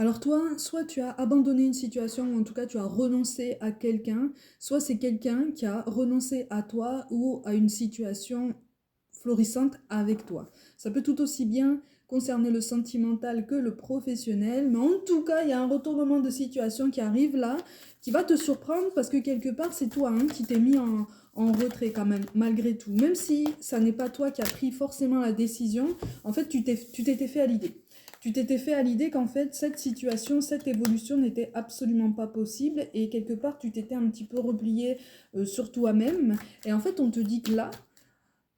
Alors toi, soit tu as abandonné une situation, ou en tout cas tu as renoncé à quelqu'un, soit c'est quelqu'un qui a renoncé à toi ou à une situation florissante avec toi. Ça peut tout aussi bien concerner le sentimental que le professionnel, mais en tout cas, il y a un retournement de situation qui arrive là, qui va te surprendre parce que quelque part, c'est toi hein, qui t'es mis en retrait quand même, malgré tout. Même si ça n'est pas toi qui as pris forcément la décision, en fait, tu t'étais fait à l'idée. Tu t'étais fait à l'idée qu'en fait, cette situation, cette évolution n'était absolument pas possible et quelque part, tu t'étais un petit peu replié sur toi-même. Et en fait, on te dit que là,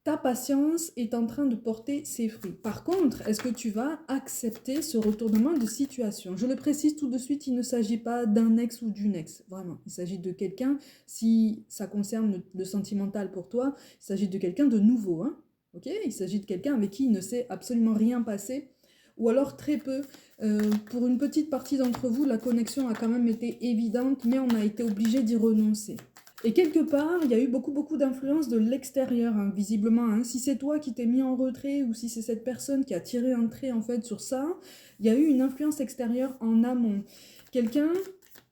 ta patience est en train de porter ses fruits. Par contre, est-ce que tu vas accepter ce retournement de situation? Je le précise tout de suite, il ne s'agit pas d'un ex ou d'une ex, vraiment. Il s'agit de quelqu'un, si ça concerne le sentimental pour toi, il s'agit de quelqu'un de nouveau, hein, ok? Il s'agit de quelqu'un avec qui il ne s'est absolument rien passé, ou alors très peu. Pour une petite partie d'entre vous, la connexion a quand même été évidente, mais on a été obligé d'y renoncer. Et quelque part, il y a eu beaucoup d'influence de l'extérieur, hein, visiblement. Hein. Si c'est toi qui t'es mis en retrait ou si c'est cette personne qui a tiré un trait en fait sur ça, il y a eu une influence extérieure en amont. Quelqu'un,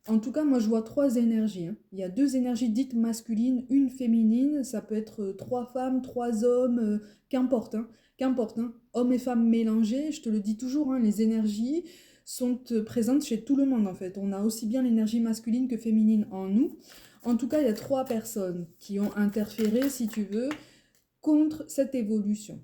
en tout cas, moi je vois trois énergies. Hein. Il y a deux énergies dites masculines, une féminine. Ça peut être trois femmes, trois hommes, qu'importe. Hein, qu'importe. Hein. Hommes et femmes mélangés, je te le dis toujours, hein, les énergies sont présentes chez tout le monde en fait. On a aussi bien l'énergie masculine que féminine en nous. En tout cas, il y a trois personnes qui ont interféré, si tu veux, contre cette évolution.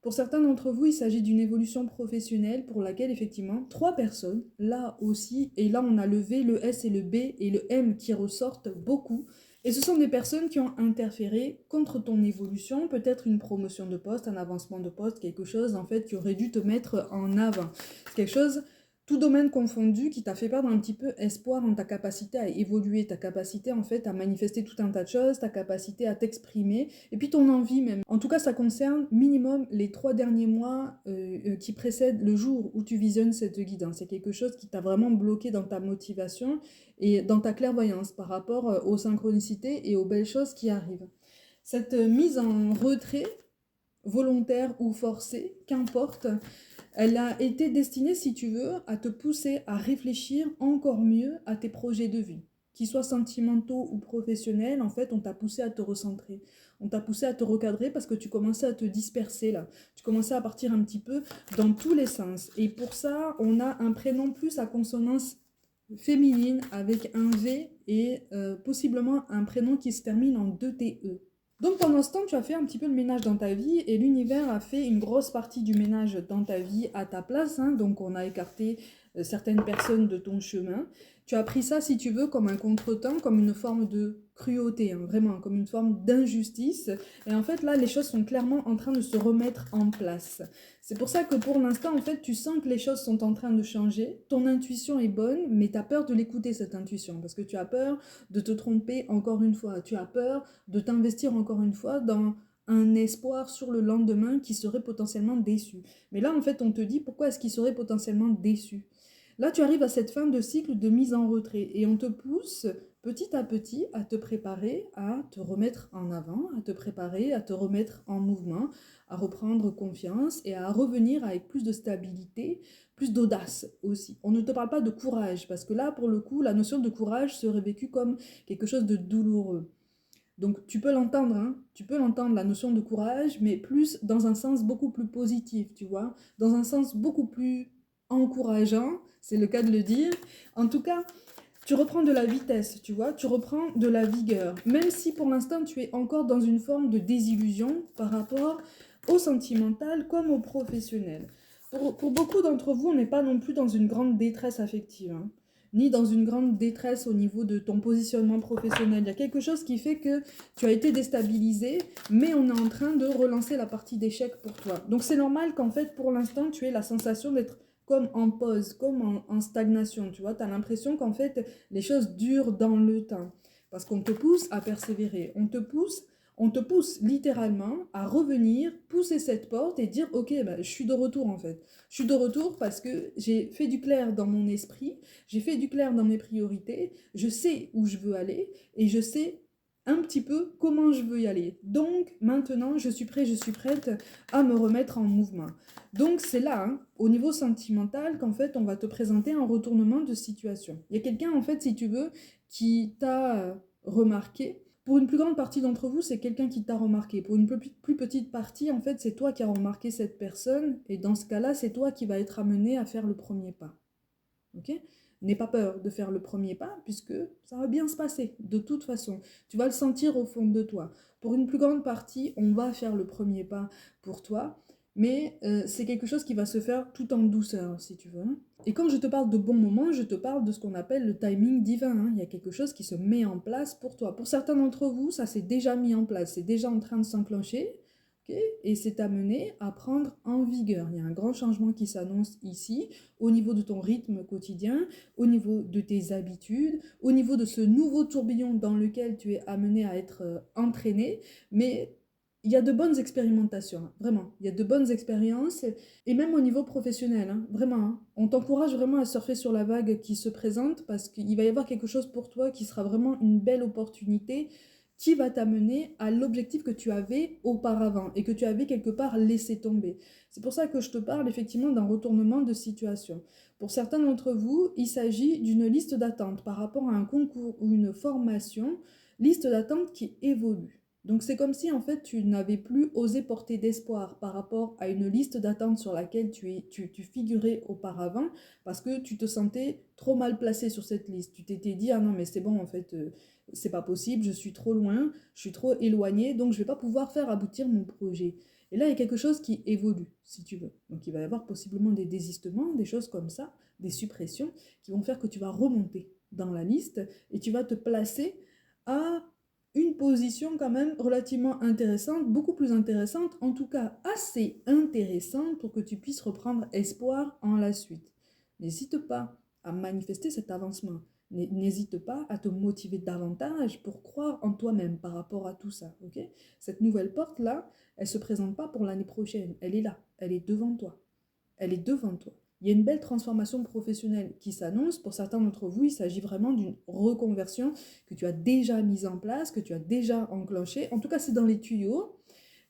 Pour certains d'entre vous, il s'agit d'une évolution professionnelle pour laquelle, effectivement, trois personnes, là aussi, et là on a le V, le S et le B et le M qui ressortent beaucoup. Et ce sont des personnes qui ont interféré contre ton évolution, peut-être une promotion de poste, un avancement de poste, quelque chose en fait qui aurait dû te mettre en avant. C'est quelque chose tout domaine confondu, qui t'a fait perdre un petit peu espoir en ta capacité à évoluer, ta capacité en fait à manifester tout un tas de choses, ta capacité à t'exprimer, et puis ton envie même. En tout cas, ça concerne minimum les 3 derniers mois qui précèdent le jour où tu visionnes cette guide. Hein. C'est quelque chose qui t'a vraiment bloqué dans ta motivation et dans ta clairvoyance par rapport aux synchronicités et aux belles choses qui arrivent. Cette mise en retrait, volontaire ou forcée, qu'importe, elle a été destinée, si tu veux, à te pousser à réfléchir encore mieux à tes projets de vie. Qu'ils soient sentimentaux ou professionnels, en fait, on t'a poussé à te recentrer. On t'a poussé à te recadrer parce que tu commençais à te disperser là. Tu commençais à partir un petit peu dans tous les sens. Et pour ça, on a un prénom plus à consonance féminine avec un V et possiblement un prénom qui se termine en 2TE. Donc pendant ce temps, tu as fait un petit peu le ménage dans ta vie et l'univers a fait une grosse partie du ménage dans ta vie à ta place. Hein. Donc on a écarté certaines personnes de ton chemin. Tu as pris ça, si tu veux, comme un contretemps, comme une forme de cruauté, hein, vraiment, comme une forme d'injustice. Et en fait, là, les choses sont clairement en train de se remettre en place. C'est pour ça que pour l'instant, en fait, tu sens que les choses sont en train de changer. Ton intuition est bonne, mais tu as peur de l'écouter, cette intuition, parce que tu as peur de te tromper encore une fois. Tu as peur de t'investir encore une fois dans un espoir sur le lendemain qui serait potentiellement déçu. Mais là, en fait, on te dit pourquoi est-ce qu'il serait potentiellement déçu. Là, tu arrives à cette fin de cycle de mise en retrait et on te pousse petit à petit à te préparer à te remettre en avant, à te préparer à te remettre en mouvement, à reprendre confiance et à revenir avec plus de stabilité, plus d'audace aussi. On ne te parle pas de courage parce que là, pour le coup, la notion de courage serait vécue comme quelque chose de douloureux. Donc tu peux l'entendre, hein, tu peux l'entendre, la notion de courage, mais plus dans un sens beaucoup plus positif, tu vois, dans un sens beaucoup plus encourageant, c'est le cas de le dire. En tout cas, tu reprends de la vitesse, tu vois, tu reprends de la vigueur, même si pour l'instant tu es encore dans une forme de désillusion par rapport au sentimental comme au professionnel. Pour beaucoup d'entre vous, on n'est pas non plus dans une grande détresse affective, hein, ni dans une grande détresse au niveau de ton positionnement professionnel. Il y a quelque chose qui fait que tu as été déstabilisé, mais on est en train de relancer la partie d'échec pour toi. Donc c'est normal qu'en fait, pour l'instant, tu aies la sensation d'être comme en pause, comme en stagnation, tu vois. Tu as l'impression qu'en fait, les choses durent dans le temps. Parce qu'on te pousse à persévérer. On te pousse littéralement à revenir, pousser cette porte et dire, ok, bah, je suis de retour en fait. Je suis de retour parce que j'ai fait du clair dans mon esprit, j'ai fait du clair dans mes priorités, je sais où je veux aller et je sais un petit peu comment je veux y aller. Donc maintenant, je suis prête à me remettre en mouvement. Donc c'est là, hein, au niveau sentimental, qu'en fait, on va te présenter un retournement de situation. Il y a quelqu'un, en fait, si tu veux, qui t'a remarqué. Pour une plus grande partie d'entre vous, c'est quelqu'un qui t'a remarqué. Pour une plus petite partie, en fait, c'est toi qui as remarqué cette personne. Et dans ce cas-là, c'est toi qui vas être amené à faire le premier pas. Ok? N'aie pas peur de faire le premier pas, puisque ça va bien se passer, de toute façon. Tu vas le sentir au fond de toi. Pour une plus grande partie, on va faire le premier pas pour toi, mais c'est quelque chose qui va se faire tout en douceur, si tu veux. Hein. Et quand je te parle de bon moment, je te parle de ce qu'on appelle le timing divin. Hein. Il y a quelque chose qui se met en place pour toi. Pour certains d'entre vous, ça s'est déjà mis en place, c'est déjà en train de s'enclencher. Okay, et c'est amené à prendre en vigueur. Il y a un grand changement qui s'annonce ici, au niveau de ton rythme quotidien, au niveau de tes habitudes, au niveau de ce nouveau tourbillon dans lequel tu es amené à être entraîné. Mais il y a de bonnes expérimentations, hein, vraiment. Il y a de bonnes expériences, et même au niveau professionnel, hein, vraiment. Hein. On t'encourage vraiment à surfer sur la vague qui se présente parce qu'il va y avoir quelque chose pour toi qui sera vraiment une belle opportunité qui va t'amener à l'objectif que tu avais auparavant et que tu avais quelque part laissé tomber. C'est pour ça que je te parle effectivement d'un retournement de situation. Pour certains d'entre vous, il s'agit d'une liste d'attente par rapport à un concours ou une formation, liste d'attente qui évolue. Donc c'est comme si en fait tu n'avais plus osé porter d'espoir par rapport à une liste d'attente sur laquelle tu figurais auparavant parce que tu te sentais trop mal placé sur cette liste. Tu t'étais dit ah non mais c'est bon en fait c'est pas possible, je suis trop loin, je suis trop éloigné donc je vais pas pouvoir faire aboutir mon projet. Et là il y a quelque chose qui évolue si tu veux. Donc il va y avoir possiblement des désistements, des choses comme ça, des suppressions qui vont faire que tu vas remonter dans la liste et tu vas te placer à une position quand même relativement intéressante, beaucoup plus intéressante, en tout cas assez intéressante pour que tu puisses reprendre espoir en la suite. N'hésite pas à manifester cet avancement. N'hésite pas à te motiver davantage pour croire en toi-même par rapport à tout ça. Okay, cette nouvelle porte-là, elle ne se présente pas pour l'année prochaine. Elle est là, elle est devant toi. Elle est devant toi. Il y a une belle transformation professionnelle qui s'annonce. Pour certains d'entre vous, il s'agit vraiment d'une reconversion que tu as déjà mise en place, que tu as déjà enclenchée. En tout cas, c'est dans les tuyaux.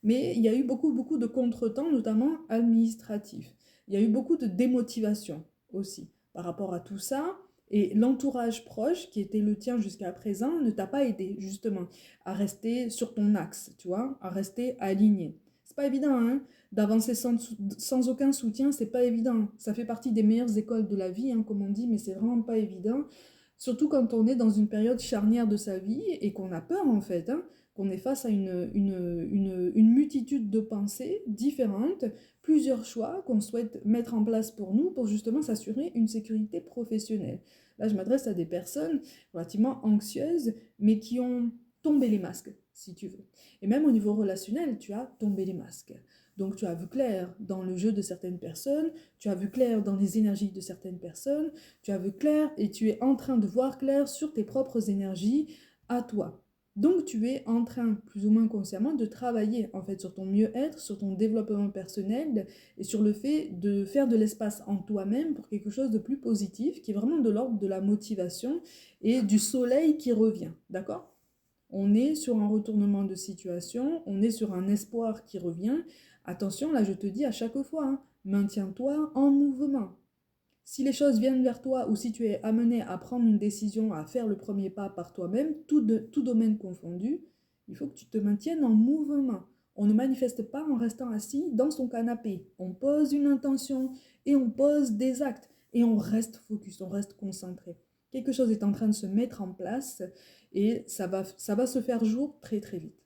Mais il y a eu beaucoup de contretemps, notamment administratifs. Il y a eu beaucoup de démotivation aussi par rapport à tout ça. Et l'entourage proche, qui était le tien jusqu'à présent, ne t'a pas aidé justement à rester sur ton axe, tu vois, à rester aligné. C'est pas évident, hein, d'avancer sans aucun soutien, c'est pas évident. Ça fait partie des meilleures écoles de la vie, hein, comme on dit, mais c'est vraiment pas évident. Surtout quand on est dans une période charnière de sa vie et qu'on a peur en fait, hein, qu'on est face à une multitude de pensées différentes, plusieurs choix qu'on souhaite mettre en place pour nous pour justement s'assurer une sécurité professionnelle. Là, je m'adresse à des personnes relativement anxieuses, mais qui ont tombé les masques, si tu veux. Et même au niveau relationnel, tu as tombé les masques. Donc tu as vu clair dans le jeu de certaines personnes, tu as vu clair dans les énergies de certaines personnes, tu as vu clair et tu es en train de voir clair sur tes propres énergies à toi. Donc tu es en train, plus ou moins consciemment, de travailler en fait sur ton mieux-être, sur ton développement personnel et sur le fait de faire de l'espace en toi-même pour quelque chose de plus positif, qui est vraiment de l'ordre de la motivation et du soleil qui revient, d'accord? On est sur un retournement de situation, on est sur un espoir qui revient. Attention, là je te dis à chaque fois, hein, maintiens-toi en mouvement. Si les choses viennent vers toi ou si tu es amené à prendre une décision, à faire le premier pas par toi-même, tout domaine confondu, il faut que tu te maintiennes en mouvement. On ne manifeste pas en restant assis dans son canapé. On pose une intention et on pose des actes et on reste focus, on reste concentré. Quelque chose est en train de se mettre en place et ça va se faire jour très très vite.